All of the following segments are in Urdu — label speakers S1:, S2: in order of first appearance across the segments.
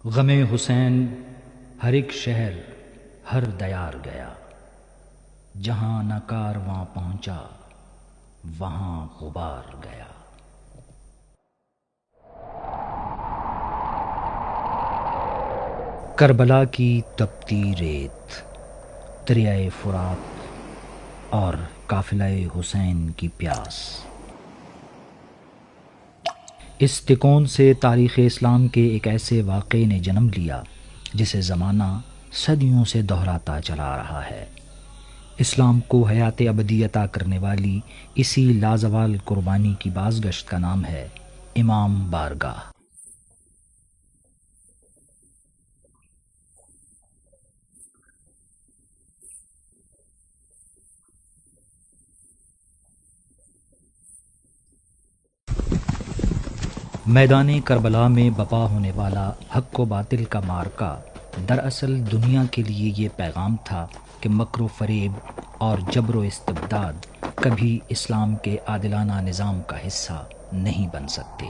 S1: غم حسین ہر ایک شہر ہر دیار گیا، جہاں نہ کارواں پہنچا وہاں غبار گیا۔ کربلا کی تپتی ریت، دریائے فرات اور قافلہ حسین کی پیاس، اس تکون سے تاریخ اسلام کے ایک ایسے واقعے نے جنم لیا جسے زمانہ صدیوں سے دہراتا چلا رہا ہے۔ اسلام کو حیات ابدی عطا کرنے والی اسی لازوال قربانی کی بازگشت کا نام ہے امام بارگاہ۔ میدان کربلا میں بپا ہونے والا حق و باطل کا معرکہ دراصل دنیا کے لیے یہ پیغام تھا کہ مکر و فریب اور جبر و استبداد کبھی اسلام کے عادلانہ نظام کا حصہ نہیں بن سکتے۔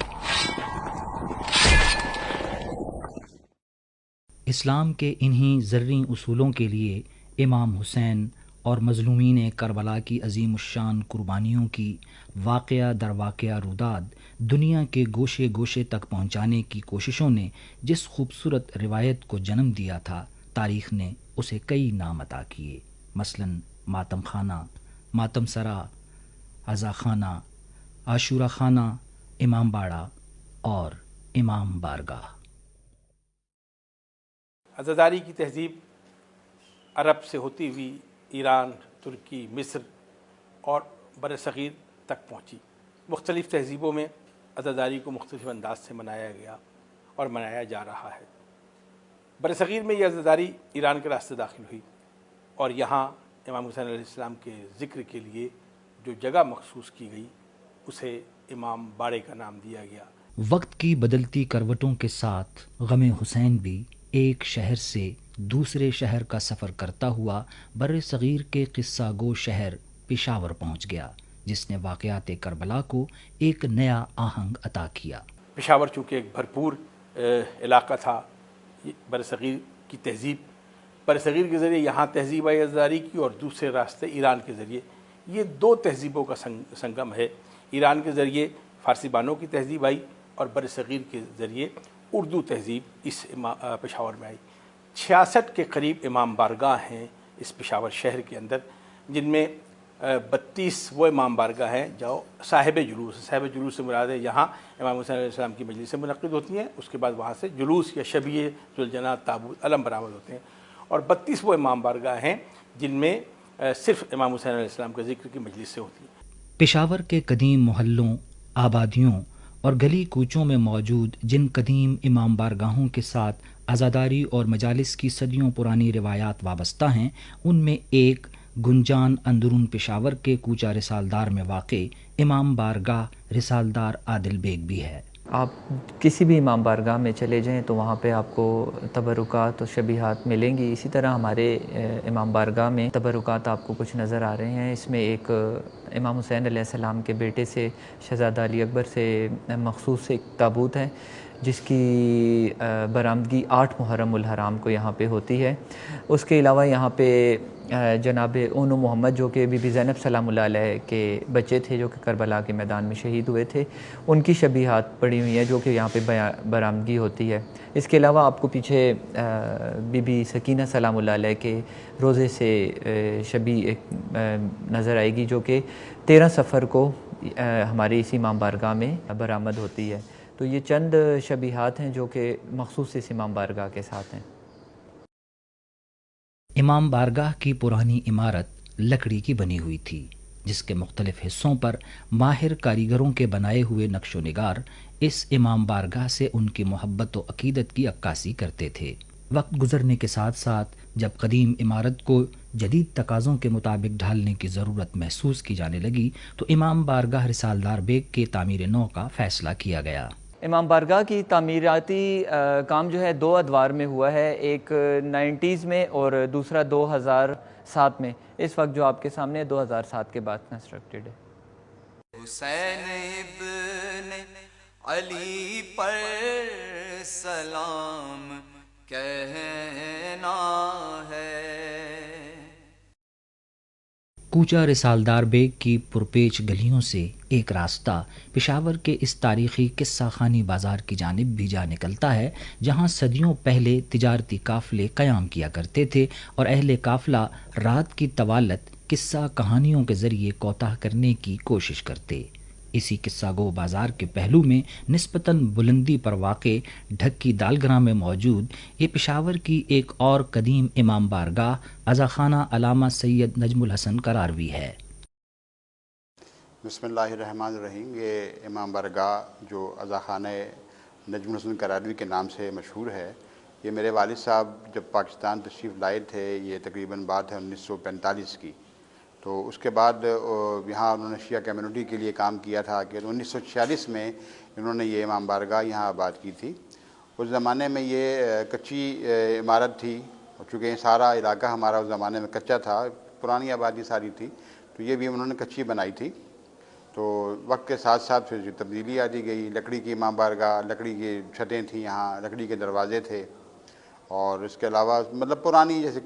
S1: اسلام کے انہی زرعی اصولوں کے لیے امام حسین اور مظلومین کربلا کی عظیم الشان قربانیوں کی واقعہ در واقعہ روداد دنیا کے گوشے گوشے تک پہنچانے کی کوششوں نے جس خوبصورت روایت کو جنم دیا تھا، تاریخ نے اسے کئی نام عطا کیے، مثلا ماتم خانہ، ماتم سرا، عزا خانہ، عاشورہ خانہ، امام باڑہ اور امام بارگاہ۔
S2: عزاداری کی تہذیب عرب سے ہوتی ہوئی ایران، ترکی، مصر اور برصغیر تک پہنچی۔ مختلف تہذیبوں میں عزاداری کو مختلف انداز سے منایا گیا اور منایا جا رہا ہے۔ برصغیر میں یہ عزاداری ایران کے راستے داخل ہوئی اور یہاں امام حسین علیہ السلام کے ذکر کے لیے جو جگہ مخصوص کی گئی اسے امام باڑے کا نام دیا گیا۔
S1: وقت کی بدلتی کروٹوں کے ساتھ غم حسین بھی ایک شہر سے دوسرے شہر کا سفر کرتا ہوا بر صغیر کے قصہ گو شہر پشاور پہنچ گیا، جس نے واقعات کربلا کو ایک نیا آہنگ عطا کیا۔
S2: پشاور چونکہ ایک بھرپور علاقہ تھا، برصغیر کی تہذیب، برصغیر کے ذریعے یہاں تہذیب آئی عزاداری کی، اور دوسرے راستے ایران کے ذریعے، یہ دو تہذیبوں کا سنگم ہے۔ ایران کے ذریعے فارسی بانوں کی تہذیب آئی اور برصغیر کے ذریعے اردو تہذیب اس پشاور میں آئی۔ 66 کے قریب امام بارگاہ ہیں اس پشاور شہر کے اندر، جن میں 32 وہ امام بارگاہ ہیں جو صاحب جلوس سے مراد ہے یہاں امام حسین علیہ السلام کی مجلسیں منعقد ہوتی ہیں، اس کے بعد وہاں سے جلوس یا شبیہ ذوالجناح تابوت علم برآمد ہوتے ہیں، اور 32 وہ امام بارگاہ ہیں جن میں صرف امام حسین علیہ السلام کے ذکر کی مجلسیں ہوتی ہیں۔
S1: پشاور کے قدیم محلوں، آبادیوں اور گلی کوچوں میں موجود جن قدیم امام بارگاہوں کے ساتھ عزاداری اور مجالس کی صدیوں پرانی روایات وابستہ ہیں، ان میں ایک گنجان اندرون پشاور کے کوچہ رسالدار میں واقع امام بارگاہ رسالدار عادل بیگ بھی ہے۔
S3: آپ کسی بھی امام بارگاہ میں چلے جائیں تو وہاں پہ آپ کو تبرکات و شبیہات ملیں گی۔ اسی طرح ہمارے امام بارگاہ میں تبرکات آپ کو کچھ نظر آ رہے ہیں۔ اس میں ایک امام حسین علیہ السلام کے بیٹے سے شہزادہ علی اکبر سے مخصوص ایک تابوت ہے جس کی برآمدگی 8 محرم الحرام کو یہاں پہ ہوتی ہے۔ اس کے علاوہ یہاں پہ جناب اون محمد جو کہ بی بی زینب سلام اللہ علیہ کے بچے تھے، جو کہ کربلا کے میدان میں شہید ہوئے تھے، ان کی شبیہات پڑی ہوئی ہیں جو کہ یہاں پہ برآمدگی ہوتی ہے۔ اس کے علاوہ آپ کو پیچھے بی بی سکینہ سلام اللہ علیہ کے روزے سے شبیہ ایک نظر آئے گی جو کہ 13 صفر کو ہماری اسی امام بارگاہ میں برآمد ہوتی ہے۔ تو یہ چند شبیہات ہیں جو کہ مخصوص اس امام بارگاہ کے ساتھ ہیں۔
S1: امام بارگاہ کی پرانی عمارت لکڑی کی بنی ہوئی تھی، جس کے مختلف حصوں پر ماہر کاریگروں کے بنائے ہوئے نقش و نگار اس امام بارگاہ سے ان کی محبت و عقیدت کی عکاسی کرتے تھے۔ وقت گزرنے کے ساتھ ساتھ جب قدیم عمارت کو جدید تقاضوں کے مطابق ڈھالنے کی ضرورت محسوس کی جانے لگی تو امام بارگاہ رسالدار بیگ کے تعمیر نو کا فیصلہ کیا گیا۔
S3: امام بارگاہ کی تعمیراتی کام جو ہے 2 ادوار میں ہوا ہے، ایک 90s میں اور دوسرا 2007 میں۔ اس وقت جو آپ کے سامنے 2007 کے بعد کنسٹرکٹڈ ہے۔
S4: حسین ابن علی پر سلام کہنا ہے۔
S1: کوچہ رسالدار بیگ کی پرپیچ گلیوں سے ایک راستہ پشاور کے اس تاریخی قصہ خانی بازار کی جانب بھی جا نکلتا ہے، جہاں صدیوں پہلے تجارتی قافلے قیام کیا کرتے تھے اور اہل قافلہ رات کی طوالت قصہ کہانیوں کے ذریعے کوتاہ کرنے کی کوشش کرتے۔ اسی قصہ گو بازار کے پہلو میں نسبتاً بلندی پر واقع ڈھکی دالگراں میں موجود یہ پشاور کی ایک اور قدیم امام بارگاہ عزاخانہ علامہ سید نجم الحسن قراروی ہے۔
S5: بسم اللہ الرحمن الرحیم۔ یہ امام بارگاہ جو عزاخانہ نجم الحسن قراروی کے نام سے مشہور ہے، یہ میرے والد صاحب جب پاکستان تشریف لائے تھے، یہ تقریباً بات ہے 1945 کی، تو اس کے بعد یہاں انہوں نے شیعہ کمیونٹی کے لیے کام کیا تھا کہ 1946 میں انہوں نے یہ امام بارگاہ یہاں آباد کی تھی۔ اس زمانے میں یہ کچی عمارت تھی، اور چونکہ یہ سارا علاقہ ہمارا اس زمانے میں کچا تھا، پرانی آبادی ساری تھی، تو یہ بھی انہوں نے کچی بنائی تھی۔ تو وقت کے ساتھ ساتھ پھر تبدیلی آتی گئی، لکڑی کی امام بارگاہ، لکڑی کی چھتیں تھیں، یہاں لکڑی کے دروازے تھے، اور اس کے علاوہ مطلب پرانی جیسے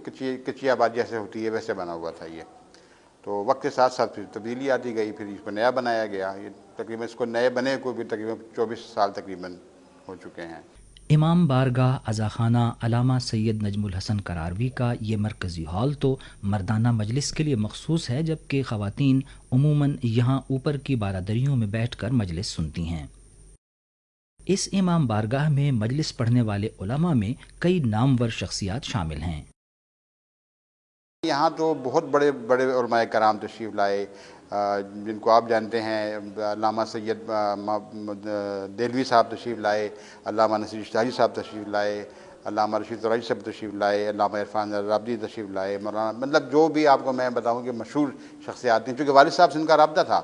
S5: کچی آبادی جیسے ہوتی ہے ویسے بنا ہوا تھا یہ۔ تو وقت کے ساتھ ساتھ پھر تبدیلی آتی گئی، پھر اس کو نیا بنایا گیا۔ یہ تقریباً اس کو نئے بنے کو بھی تقریباً 24 سال تقریباً ہو چکے ہیں۔
S1: امام بارگاہ عزاخانہ علامہ سید نجم الحسن قراروی کا یہ مرکزی ہال تو مردانہ مجلس کے لیے مخصوص ہے، جبکہ خواتین عموماً یہاں اوپر کی بارادریوں میں بیٹھ کر مجلس سنتی ہیں۔ اس امام بارگاہ میں مجلس پڑھنے والے علماء میں کئی نامور شخصیات شامل ہیں۔
S5: یہاں تو بہت بڑے بڑے علماء کرام تشریف لائے، جن کو آپ جانتے ہیں۔ علامہ سید دہلوی صاحب تشریف لائے، علامہ نصیر اشتہاری صاحب تشریف لائے، علامہ رشید ترابی صاحب تشریف لائے، علامہ عرفان رابدی تشریف لائے، مولانا مطلب جو بھی آپ کو میں بتاؤں کہ مشہور شخصیات ہیں، چونکہ والد صاحب سے ان کا رابطہ تھا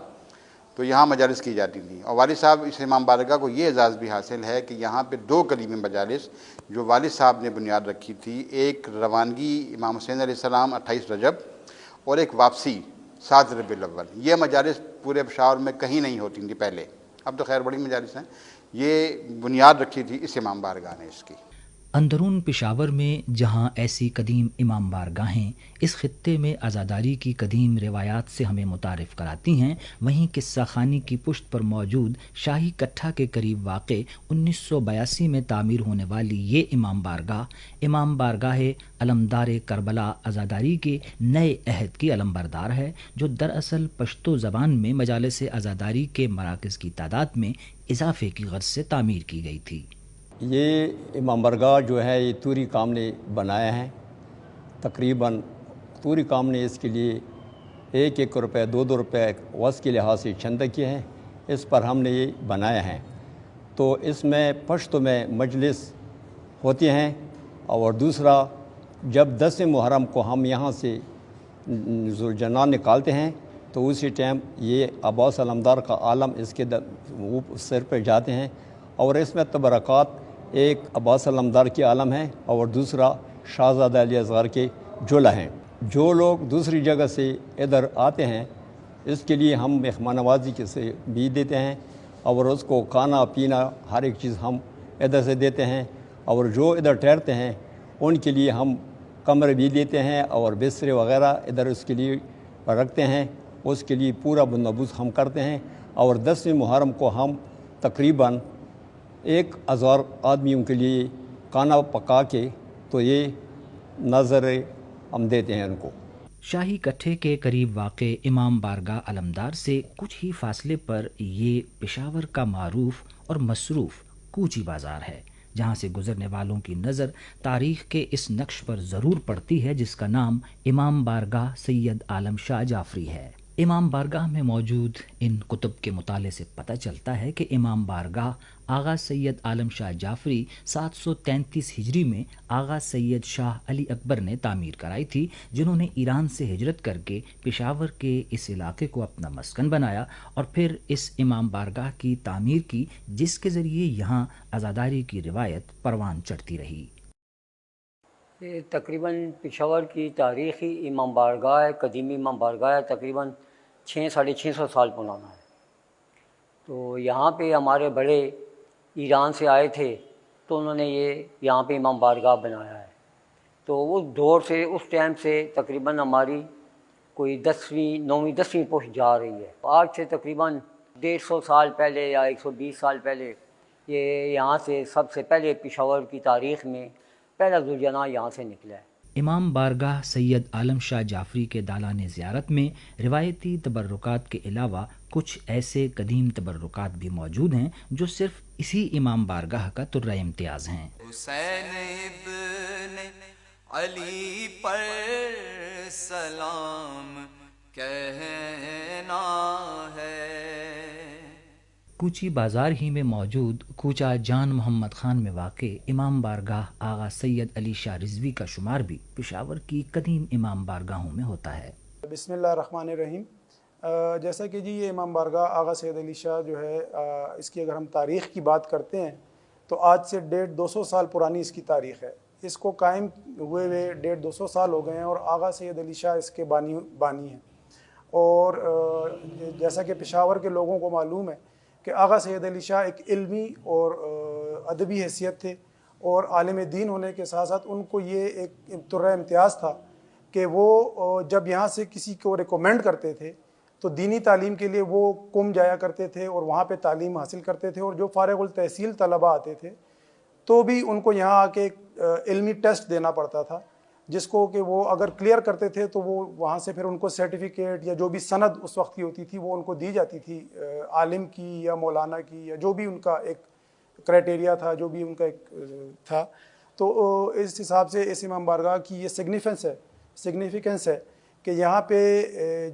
S5: تو یہاں مجالس کی جاتی تھیں۔ اور والد صاحب اس امام بارگاہ کو یہ اعزاز بھی حاصل ہے کہ یہاں پہ 2 کلیمی مجالس جو والد صاحب نے بنیاد رکھی تھی، ایک روانگی امام حسین علیہ السلام 28 رجب اور ایک واپسی 7 ربیع الاول، یہ مجالس پورے پشاور میں کہیں نہیں ہوتی تھیں پہلے، اب تو خیر بڑی مجالس ہیں۔ یہ بنیاد رکھی تھی اس امام بارگاہ نے اس کی۔
S1: اندرون پشاور میں جہاں ایسی قدیم امام بارگاہیں اس خطے میں عزاداری کی قدیم روایات سے ہمیں متعارف کراتی ہیں، وہیں قصہ خانی کی پشت پر موجود شاہی کٹھہ کے قریب واقع 1982 میں تعمیر ہونے والی یہ امام بارگاہ علمدار کربلا عزاداری کے نئے عہد کی علمبردار ہے، جو دراصل پشتو زبان میں مجالس عزاداری کے مراکز کی تعداد میں اضافے کی غرض سے تعمیر کی گئی تھی۔
S6: یہ امام بارگاہ جو ہے یہ توری کام نے بنایا ہے، تقریباً توری کام نے اس کے لیے 1 روپے 2 روپے وقت کے لحاظ سے چندہ کیے ہیں، اس پر ہم نے یہ بنایا ہے۔ تو اس میں پشتو میں مجلس ہوتی ہیں، اور دوسرا جب 10 محرم کو ہم یہاں سے ذوالجنان نکالتے ہیں تو اسی ٹائم یہ عباس علمدار کا عالم اس کے سر پہ جاتے ہیں، اور اس میں تبرکات ایک عباس علمدار کی عالم ہے اور دوسرا شاہزادہ علی اصغر کے جولا ہیں۔ جو لوگ دوسری جگہ سے ادھر آتے ہیں اس کے لیے ہم مہمان نوازی کے سے بھی دیتے ہیں، اور اس کو کھانا پینا ہر ایک چیز ہم ادھر سے دیتے ہیں، اور جو ادھر ٹھہرتے ہیں ان کے لیے ہم کمرے بھی لیتے ہیں اور بسترے وغیرہ ادھر اس کے لیے رکھتے ہیں، اس کے لیے پورا بندوبست ہم کرتے ہیں۔ اور 10 محرم کو ہم تقریباً 1000 آدمیوں کے لیے کھانا پکا کے تو یہ نظر ہم دیتے ہیں ان کو۔
S1: شاہی کٹھے کے قریب واقع امام بارگاہ علمدار سے کچھ ہی فاصلے پر یہ پشاور کا معروف اور مصروف کوچی بازار ہے، جہاں سے گزرنے والوں کی نظر تاریخ کے اس نقش پر ضرور پڑتی ہے جس کا نام امام بارگاہ سید عالم شاہ جعفری ہے۔ امام بارگاہ میں موجود ان کتب کے مطالعے سے پتہ چلتا ہے کہ امام بارگاہ آغا سید عالم شاہ جعفری 733 ہجری میں آغا سید شاہ علی اکبر نے تعمیر کرائی تھی، جنہوں نے ایران سے ہجرت کر کے پشاور کے اس علاقے کو اپنا مسکن بنایا اور پھر اس امام بارگاہ کی تعمیر کی، جس کے ذریعے یہاں عزاداری کی روایت پروان چڑھتی رہی۔
S7: یہ تقریباً پشاور کی تاریخی امام بارگاہ ہے، قدیمی امام بارگاہ ہے، تقریباً 600 ساڑھے 600 سال پرانا ہے۔ تو یہاں پہ ہمارے بڑے ایران سے آئے تھے تو انہوں نے یہ یہاں پہ امام بارگاہ بنایا ہے. تو اس دور سے اس ٹائم سے تقریباً ہماری کوئی 10ویں 9ویں 10ویں پشت جا رہی ہے. آج سے تقریباً 150 سال پہلے یا 120 سال پہلے یہ یہاں سے سب سے پہلے پشاور کی تاریخ میں پہلا ذوالجناح یہاں سے نکلا ہے.
S1: امام بارگاہ سید عالم شاہ جعفری کے دالان زیارت میں روایتی تبرکات کے علاوہ کچھ ایسے قدیم تبرکات بھی موجود ہیں جو صرف اسی امام بارگاہ کا طرۂ امتیاز ہیں.
S4: حسین ابن علی پر سلام کہنا ہے.
S1: کوچی بازار ہی میں موجود کوچہ جان محمد خان میں واقع امام بارگاہ آغا سید علی شاہ رضوی کا شمار بھی پشاور کی قدیم امام بارگاہوں میں ہوتا ہے.
S8: بسم اللہ الرحمن الرحیم. جیسا کہ جی یہ امام بارگاہ آغا سید علی شاہ جو ہے اس کی اگر ہم تاریخ کی بات کرتے ہیں تو آج سے 150-200 سال پرانی اس کی تاریخ ہے. اس کو قائم ہوئے 150-200 سال ہو گئے ہیں اور آغا سید علی شاہ اس کے بانی ہیں. اور جیسا کہ پشاور کے لوگوں کو معلوم ہے کہ آغا سید علی شاہ ایک علمی اور ادبی حیثیت تھے اور عالم دین ہونے کے ساتھ ساتھ ان کو یہ ایک طرۂ امتیاز تھا کہ وہ جب یہاں سے کسی کو ریکمینڈ کرتے تھے تو دینی تعلیم کے لیے وہ قم جایا کرتے تھے اور وہاں پہ تعلیم حاصل کرتے تھے. اور جو فارغ التحصیل طلباء آتے تھے تو بھی ان کو یہاں آ کے ایک علمی ٹیسٹ دینا پڑتا تھا جس کو کہ وہ اگر کلیئر کرتے تھے تو وہ وہاں سے پھر ان کو سرٹیفکیٹ یا جو بھی سند اس وقت کی ہوتی تھی وہ ان کو دی جاتی تھی عالم کی یا مولانا کی یا جو بھی ان کا ایک کرائٹیریا تھا, جو بھی ان کا ایک تھا. تو اس حساب سے اس امام بارگاہ کی یہ سگنیفیکنس ہے کہ یہاں پہ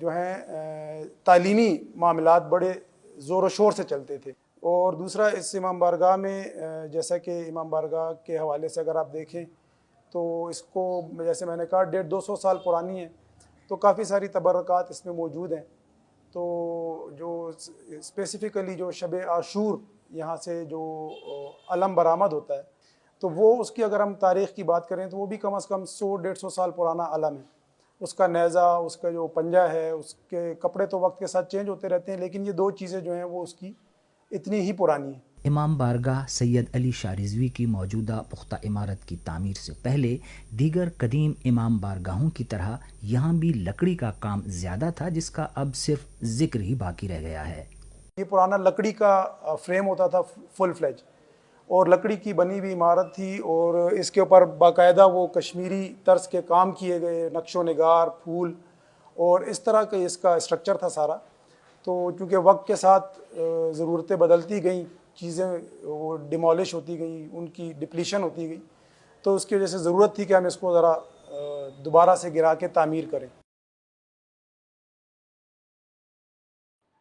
S8: جو ہیں تعلیمی معاملات بڑے زور و شور سے چلتے تھے. اور دوسرا اس امام بارگاہ میں جیسا کہ امام بارگاہ کے حوالے سے اگر آپ دیکھیں تو اس کو جیسے میں نے کہا 150-200 سال پرانی ہے تو کافی ساری تبرکات اس میں موجود ہیں. تو جو اسپیسیفکلی جو شب عاشور یہاں سے جو علم برآمد ہوتا ہے تو وہ اس کی اگر ہم تاریخ کی بات کریں تو وہ بھی کم از کم 100-150 سال پرانا علم ہے. اس کا نیزہ, اس کا جو پنجہ ہے, اس کے کپڑے تو وقت کے ساتھ چینج ہوتے رہتے ہیں لیکن یہ دو چیزیں جو ہیں وہ اس کی اتنی ہی پرانی ہیں.
S1: امام بارگاہ سید علی شاہ رضوی کی موجودہ پختہ عمارت کی تعمیر سے پہلے دیگر قدیم امام بارگاہوں کی طرح یہاں بھی لکڑی کا کام زیادہ تھا جس کا اب صرف ذکر ہی باقی رہ گیا ہے.
S8: یہ پرانا لکڑی کا فریم ہوتا تھا فل فلیج اور لکڑی کی بنی ہوئی عمارت تھی اور اس کے اوپر باقاعدہ وہ کشمیری طرز کے کام کیے گئے, نقش و نگار, پھول اور اس طرح کا اس کا اسٹرکچر تھا سارا. تو چونکہ وقت کے ساتھ ضرورتیں بدلتی گئیں, چیزیں وہ ڈیمالش ہوتی گئیں, ان کی ڈپلیشن ہوتی گئی تو اس کی وجہ سے ضرورت تھی کہ ہم اس کو ذرا دوبارہ سے گرا کے تعمیر کریں.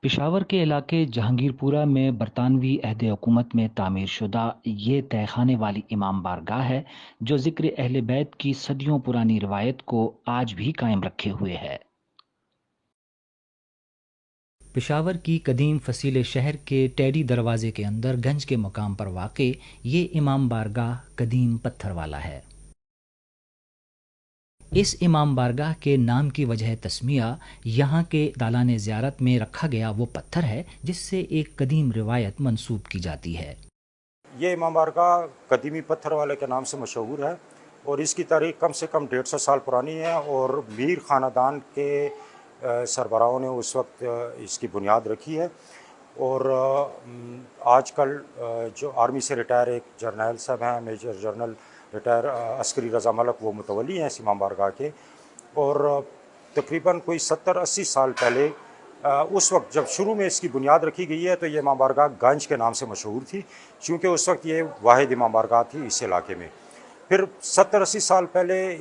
S1: پشاور کے علاقے جہانگیر پورہ میں برطانوی عہد حکومت میں تعمیر شدہ یہ تہہ خانے والی امام بارگاہ ہے جو ذکر اہل بیت کی صدیوں پرانی روایت کو آج بھی قائم رکھے ہوئے ہے. پشاور کی قدیم فصیل شہر کے ٹیڈی دروازے کے اندر گنج کے مقام پر واقع یہ امام بارگاہ قدیم پتھر والا ہے. اس امام بارگاہ کے نام کی وجہ تسمیہ یہاں کے دالان زیارت میں رکھا گیا وہ پتھر ہے جس سے ایک قدیم روایت منسوب کی جاتی ہے.
S9: یہ امام بارگاہ قدیمی پتھر والے کے نام سے مشہور ہے اور اس کی تاریخ کم سے کم 150 سال پرانی ہے اور میر خاندان کے سربراہوں نے اس وقت اس کی بنیاد رکھی ہے. اور آج کل جو آرمی سے ریٹائر ایک جرنیل صاحب ہیں, میجر جنرل ریٹائر عسکری رضا ملک, وہ متولی ہیں اس امام بارگاہ کے. اور تقریباً کوئی 70-80 سال پہلے اس وقت جب شروع میں اس کی بنیاد رکھی گئی ہے تو یہ امام بارگاہ گنج کے نام سے مشہور تھی چونکہ اس وقت یہ واحد امام بارگاہ تھی اس علاقے میں. پھر 70-80 سال پہلے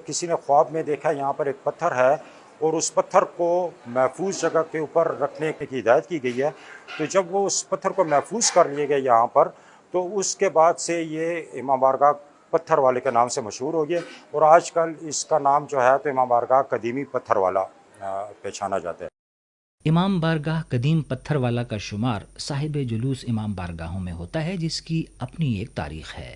S9: کسی نے خواب میں دیکھا یہاں پر ایک پتھر ہے اور اس پتھر کو محفوظ جگہ کے اوپر رکھنے کی ہدایت کی گئی ہے. تو جب وہ اس پتھر کو محفوظ کر لیے گئے یہاں پر تو اس کے بعد سے یہ امام بارگاہ پتھر والے کے نام سے مشہور ہو گیا اور آج کل اس کا نام جو ہے تو امام بارگاہ قدیمی پتھر والا پہچانا جاتا ہے.
S1: امام بارگاہ قدیم پتھر والا کا شمار صاحب جلوس امام بارگاہوں میں ہوتا ہے جس کی اپنی ایک تاریخ ہے.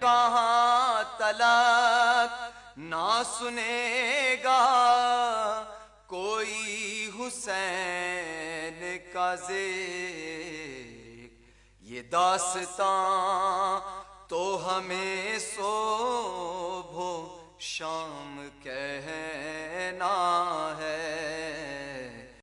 S4: کہاں تلک نہ سنے گا کوئی حسین کا ذکر، یہ داستان تو ہمیں صبح و شام کہہ